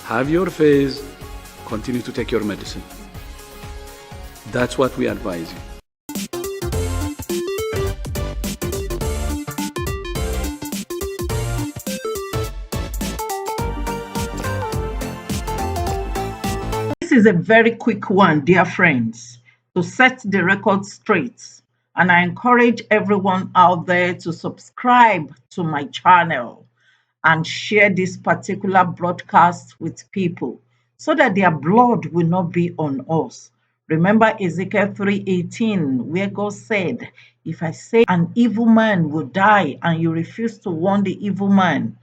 have your faith, continue to take your medicine. That's what we advise you. This is a very quick one, dear friends, to set the record straight. And I encourage everyone out there to subscribe to my channel and share this particular broadcast with people so that their blood will not be on us. Remember Ezekiel 3:18, where God said, if I say an evil man will die and you refuse to warn the evil man,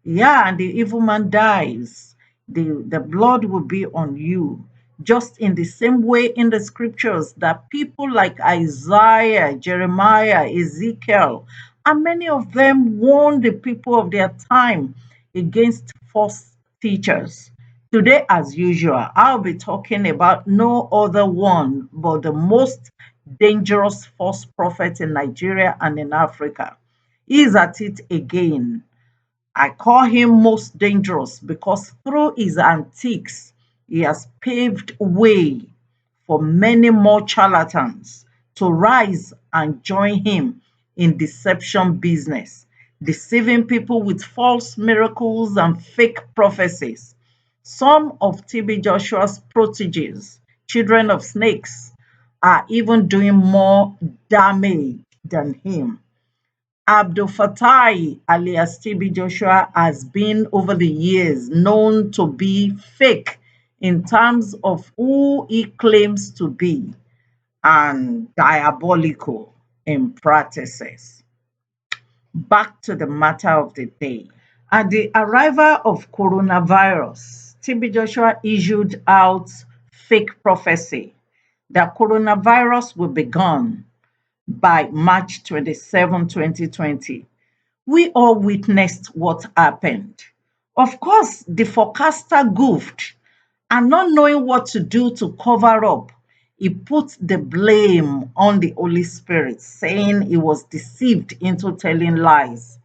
and the evil man dies, the blood will be on you. Just in the same way in the scriptures that people like Isaiah, Jeremiah, Ezekiel, and many of them warned the people of their time against false teachers. Today, as usual, I'll be talking about no other one but the most dangerous false prophet in Nigeria and in Africa. He is at it again. I call him most dangerous because through his antics, he has paved way for many more charlatans to rise and join him in deception business, deceiving people with false miracles and fake prophecies. Some of TB Joshua's proteges, children of snakes, are even doing more damage than him. Abdul Fattah alias TB Joshua has been over the years known to be fake in terms of who he claims to be and diabolical in practices. Back to the matter of the day. At the arrival of coronavirus, TB Joshua issued out fake prophecy that coronavirus will be gone by March 27, 2020. We all witnessed what happened. Of course, the forecaster goofed and not knowing what to do to cover up, he put the blame on the Holy Spirit, saying he was deceived into telling lies.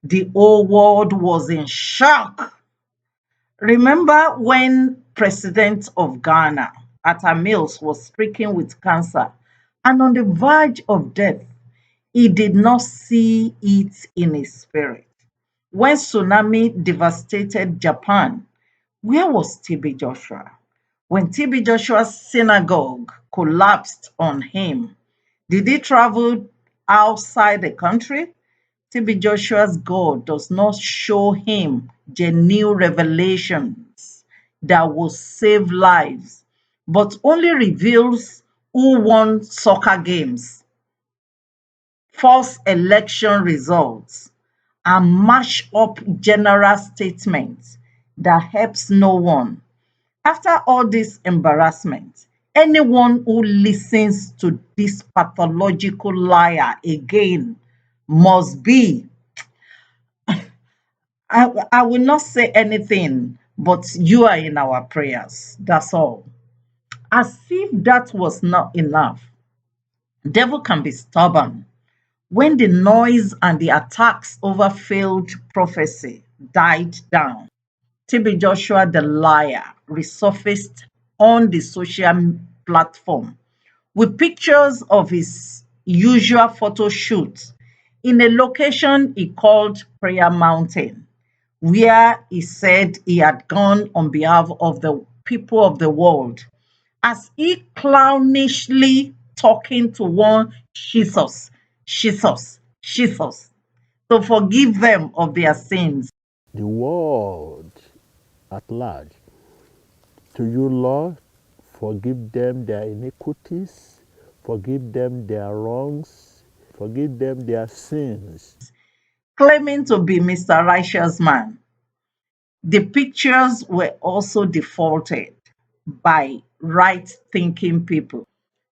The whole world was in shock. Remember when President of Ghana, Atta Mills, was stricken with cancer and on the verge of death? He did not see it in his spirit. When tsunami devastated Japan, where was TB Joshua? When TB Joshua's synagogue collapsed on him, did he travel outside the country? TB Joshua's God does not show him genuine revelations that will save lives, but only reveals who won soccer games, false election results, and mash up general statements that helps no one. After all this embarrassment, anyone who listens to this pathological liar again must be, I will not say anything, but you are in our prayers. That's all. As if that was not enough, devil can be stubborn. When the noise and the attacks over failed prophecy died down, TB Joshua the liar resurfaced on the social platform with pictures of his usual photo shoot in a location he called Prayer Mountain, where he said he had gone on behalf of the people of the world, as he clownishly talking to one Jesus, to forgive them of their sins. The world at large. To you, Lord, forgive them their iniquities, forgive them their wrongs, forgive them their sins. Claiming to be Mr. Righteous Man, the pictures were also defaulted by right-thinking people.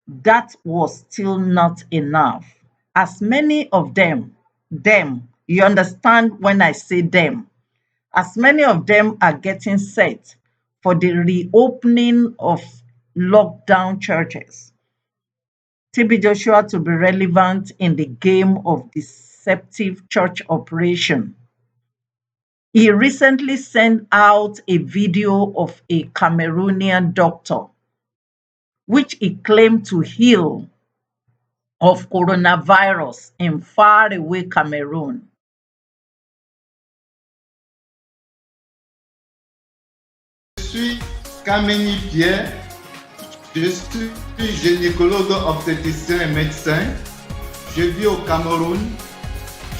That was still not enough, as many of them, you understand when I say them, as many of them are getting set for the reopening of lockdown churches. TB Joshua to be relevant in the game of deceptive church operation. He recently sent out a video of a Cameroonian doctor, which he claimed to heal of coronavirus in faraway Cameroon. Je suis Kameni Pierre, je suis gynécologue, obstétricien et médecin. Je vis au Cameroun.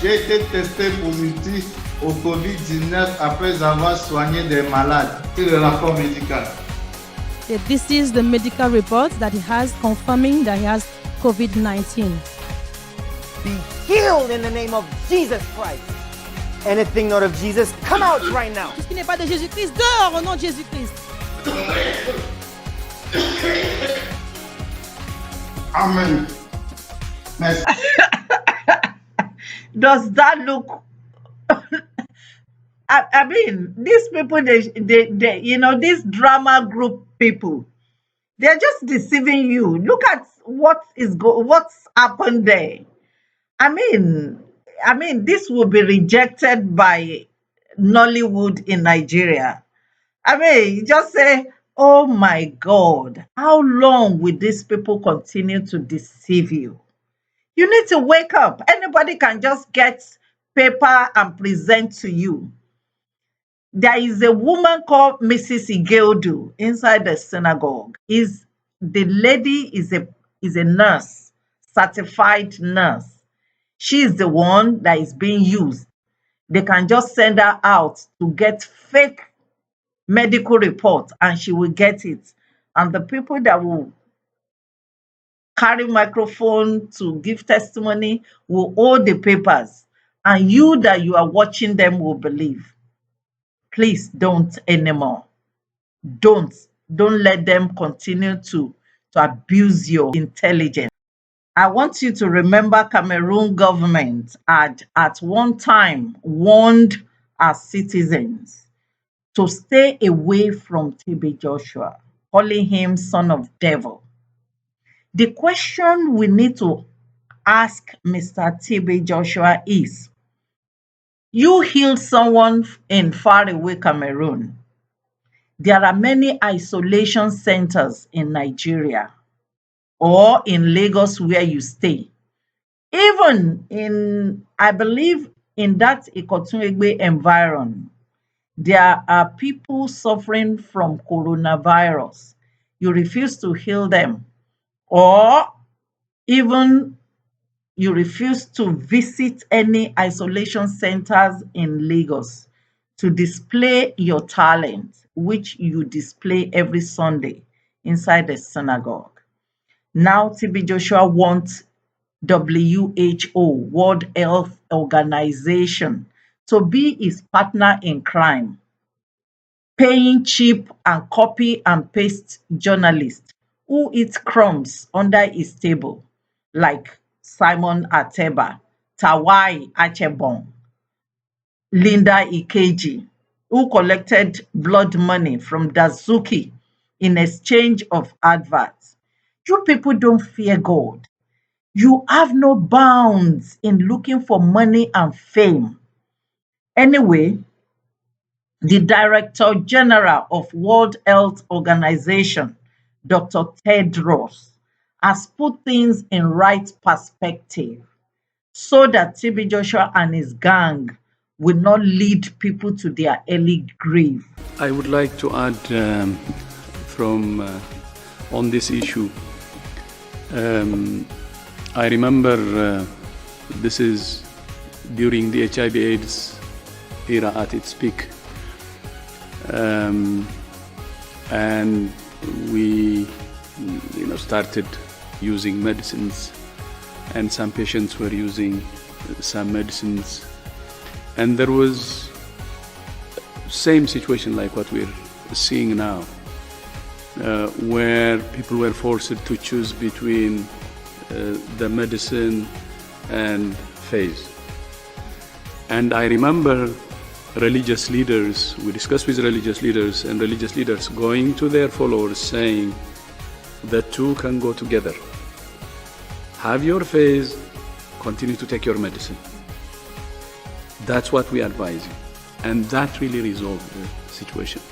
J'ai été testé positif au Covid-19 après avoir soigné des malades. C'est le rapport médical. This is the medical report that he has confirming that he has COVID-19. Be healed in the name of Jesus Christ. Anything not of Jesus, come out right now. Tout ce qui n'est pas de Jésus-Christ, dehors au nom de Jésus-Christ. Amen. Merci. Does that look? I mean, these people, they, you know, these drama group people, they're just deceiving you. Look at what's happened there. I mean, this will be rejected by Nollywood in Nigeria. I mean, you just say, oh my God, how long will these people continue to deceive you? You need to wake up. Anybody can just get paper and present to you. There is a woman called Mrs. Igeldu inside the synagogue. The lady is a nurse, certified nurse. She is the one that is being used. They can just send her out to get fake medical report and she will get it. And the people that will carry microphone to give testimony will hold the papers. And you that you are watching them will believe. Please don't anymore. Don't let them continue to abuse your intelligence. I want you to remember Cameroon government had at one time warned our citizens to stay away from TB Joshua, calling him son of devil. The question we need to ask Mr. TB Joshua is, you healed someone in faraway Cameroon. There are many isolation centers in Nigeria or in Lagos where you stay. Even in, I believe, in that Ikotunegbe environment, there are people suffering from coronavirus. You refuse to heal them, or even you refuse to visit any isolation centers in Lagos to display your talent, which you display every Sunday inside the synagogue. Now TB Joshua wants WHO, World Health Organization, to be his partner in crime, paying cheap and copy and paste journalists who eat crumbs under his table, like Simon Ateba, Tawai Achebon, Linda Ikeji, who collected blood money from Dazuki in exchange of adverts. You people don't fear God. You have no bounds in looking for money and fame. Anyway, the Director General of World Health Organization, Dr. Tedros, has put things in right perspective so that TB Joshua and his gang will not lead people to their early grave. I would like to add on this issue. I remember this is during the HIV/AIDS era at its peak, and we, started using medicines, and some patients were using some medicines, and there was same situation like what we're seeing now, where people were forced to choose between the medicine and faith. And I remember religious leaders, we discussed with religious leaders, and religious leaders going to their followers saying the two can go together. Have your faith, continue to take your medicine. That's what we advise you. And that really resolved the situation.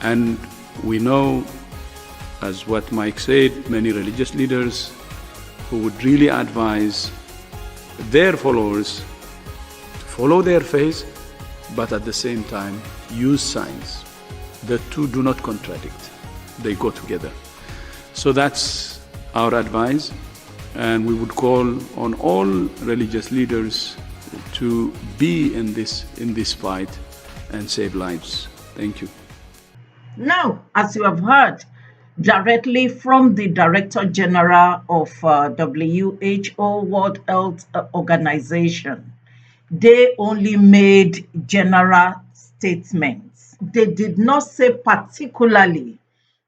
And we know, as what Mike said, many religious leaders who would really advise their followers to follow their faith, but at the same time use science. The two do not contradict, they go together. So that's our advice, and we would call on all religious leaders to be in this fight and save lives. Thank you. Now, as you have heard directly from the Director General of WHO, World Health Organization, they only made general statements. They did not say particularly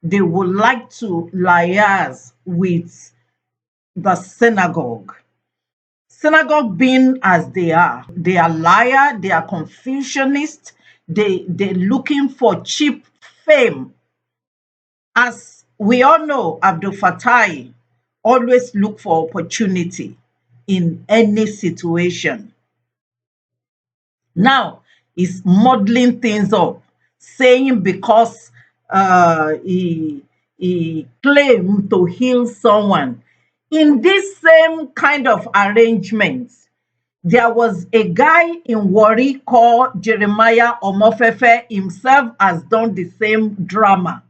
they would like to liaise with the synagogue. Synagogue being as they are liar, they are confucianist, they're looking for cheap fame. As we all know, Abdul Fattah always look for opportunity in any situation. Now, he's modeling things up, saying because he claimed to heal someone. In this same kind of arrangements, there was a guy in Warri called Jeremiah Omofefe. Himself has done the same drama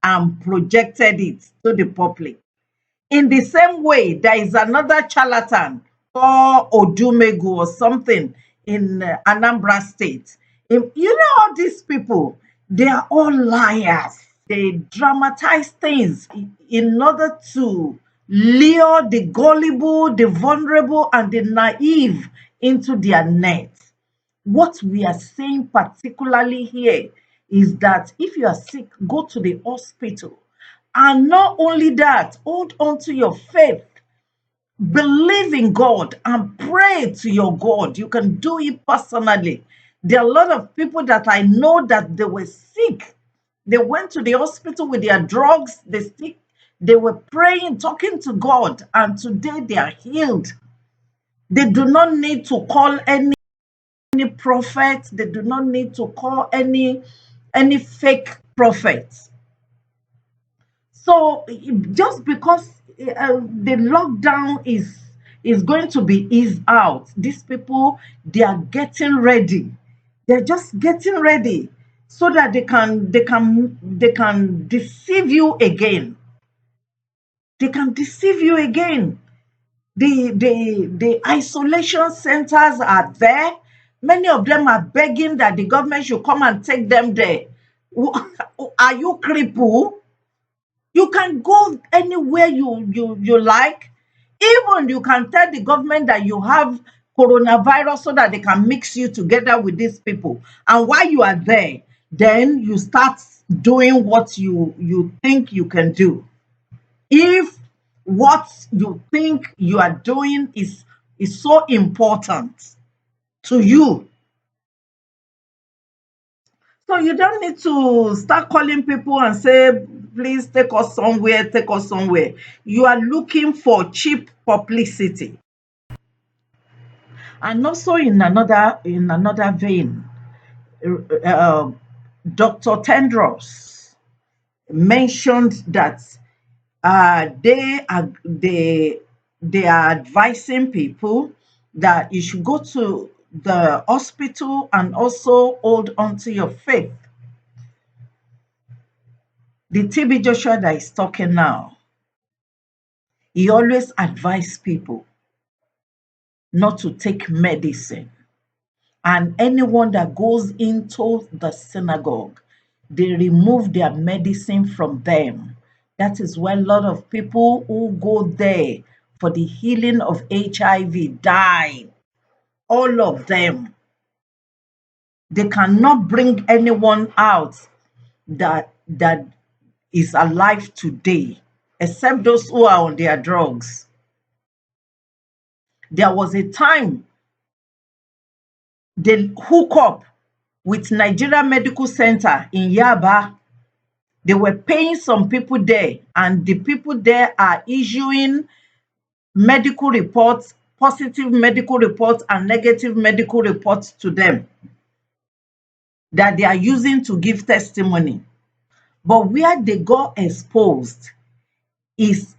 and projected it to the public. In the same way, there is another charlatan called Odumegu or something in Anambra State. You know, all these people, they are all liars. They dramatize things in order to lure the gullible, the vulnerable, and the naive into their net. What we are saying particularly here is that if you are sick, go to the hospital. And not only that, hold on to your faith. Believe in God and pray to your God. You can do it personally. There are a lot of people that I know that they were sick. They went to the hospital with their drugs, they were praying, talking to God, and today they are healed. They do not need to call any prophet. They do not need to call any fake prophets. So just because the lockdown is going to be eased out, these people, they are getting ready. They're just getting ready so that they can deceive you again. They can deceive you again. The isolation centers are there. Many of them are begging that the government should come and take them there. Are you crippled? You can go anywhere you like. Even you can tell the government that you have coronavirus so that they can mix you together with these people. And while you are there, then you start doing what you think you can do. If what you think you are doing is so important to you, so you don't need to start calling people and say, please take us somewhere, take us somewhere. You are looking for cheap publicity. And also in another vein, Dr. Tendros mentioned that they are advising people that you should go to the hospital and also hold on to your faith. The TB Joshua that is talking now, he always advised people not to take medicine. And anyone that goes into the synagogue, they remove their medicine from them. That is why a lot of people who go there for the healing of HIV die. All of them. They cannot bring anyone out that is alive today, except those who are on their drugs. There was a time they hook up with Nigeria Medical Center in Yaba. They were paying some people there, and the people there are issuing medical reports, positive medical reports and negative medical reports to them. that they are using to give testimony. But where they got exposed is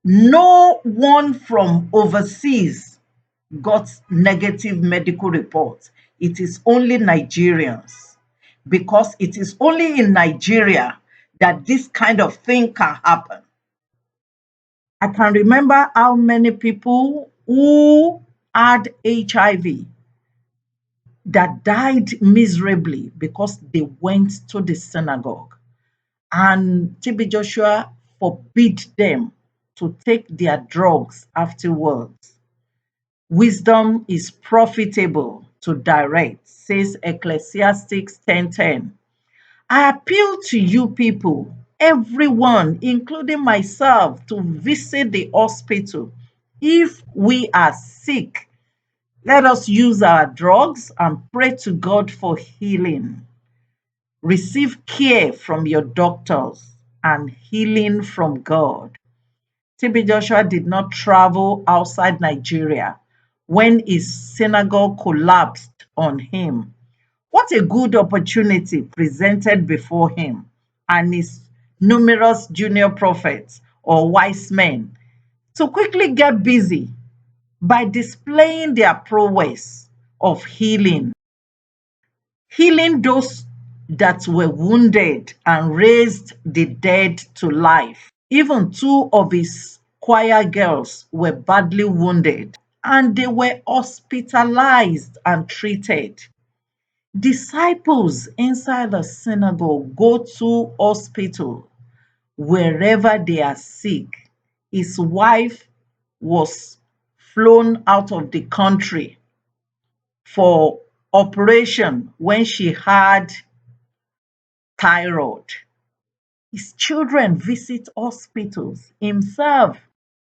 no one from overseas got negative medical reports. It is only Nigerians, because it is only in Nigeria that this kind of thing can happen. I can remember how many people who had HIV that died miserably because they went to the synagogue. And TB Joshua forbid them to take their drugs afterwards. Wisdom is profitable to direct, says Ecclesiastes 10:10. I appeal to you people, everyone, including myself, to visit the hospital. If we are sick, let us use our drugs and pray to God for healing. Receive care from your doctors and healing from God. TB Joshua did not travel outside Nigeria when his synagogue collapsed on him. What a good opportunity presented before him and his numerous junior prophets or wise men to quickly get busy by displaying their prowess of healing those that were wounded and raised the dead to life. Even two of his choir girls were badly wounded and they were hospitalized and treated. Disciples inside the synagogue go to hospital wherever they are sick. His wife was flown out of the country for operation when she had thyroid. His children visit hospitals. Himself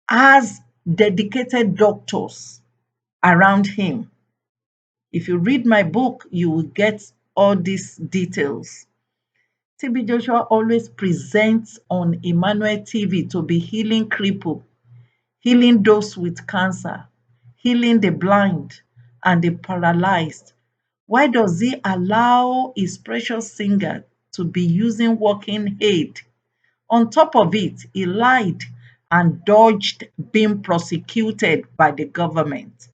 has dedicated doctors around him. If you read my book, you will get all these details. TB Joshua always presents on Emmanuel TV to be healing cripple, healing those with cancer, healing the blind and the paralyzed. Why does he allow his precious singer to be using walking aid? On top of it, he lied and dodged being prosecuted by the government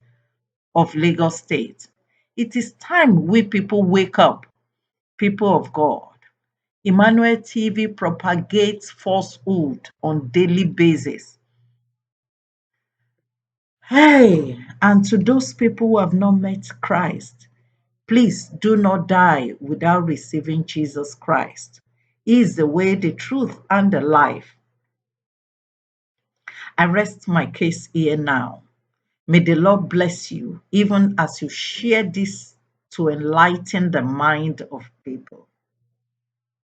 of Lagos State. It is time we people wake up, people of God. Emmanuel TV propagates falsehood on daily basis. Hey, and to those people who have not met Christ, please do not die without receiving Jesus Christ. He is the way, the truth, and the life. I rest my case here now. May the Lord bless you, even as you share this to enlighten the mind of people.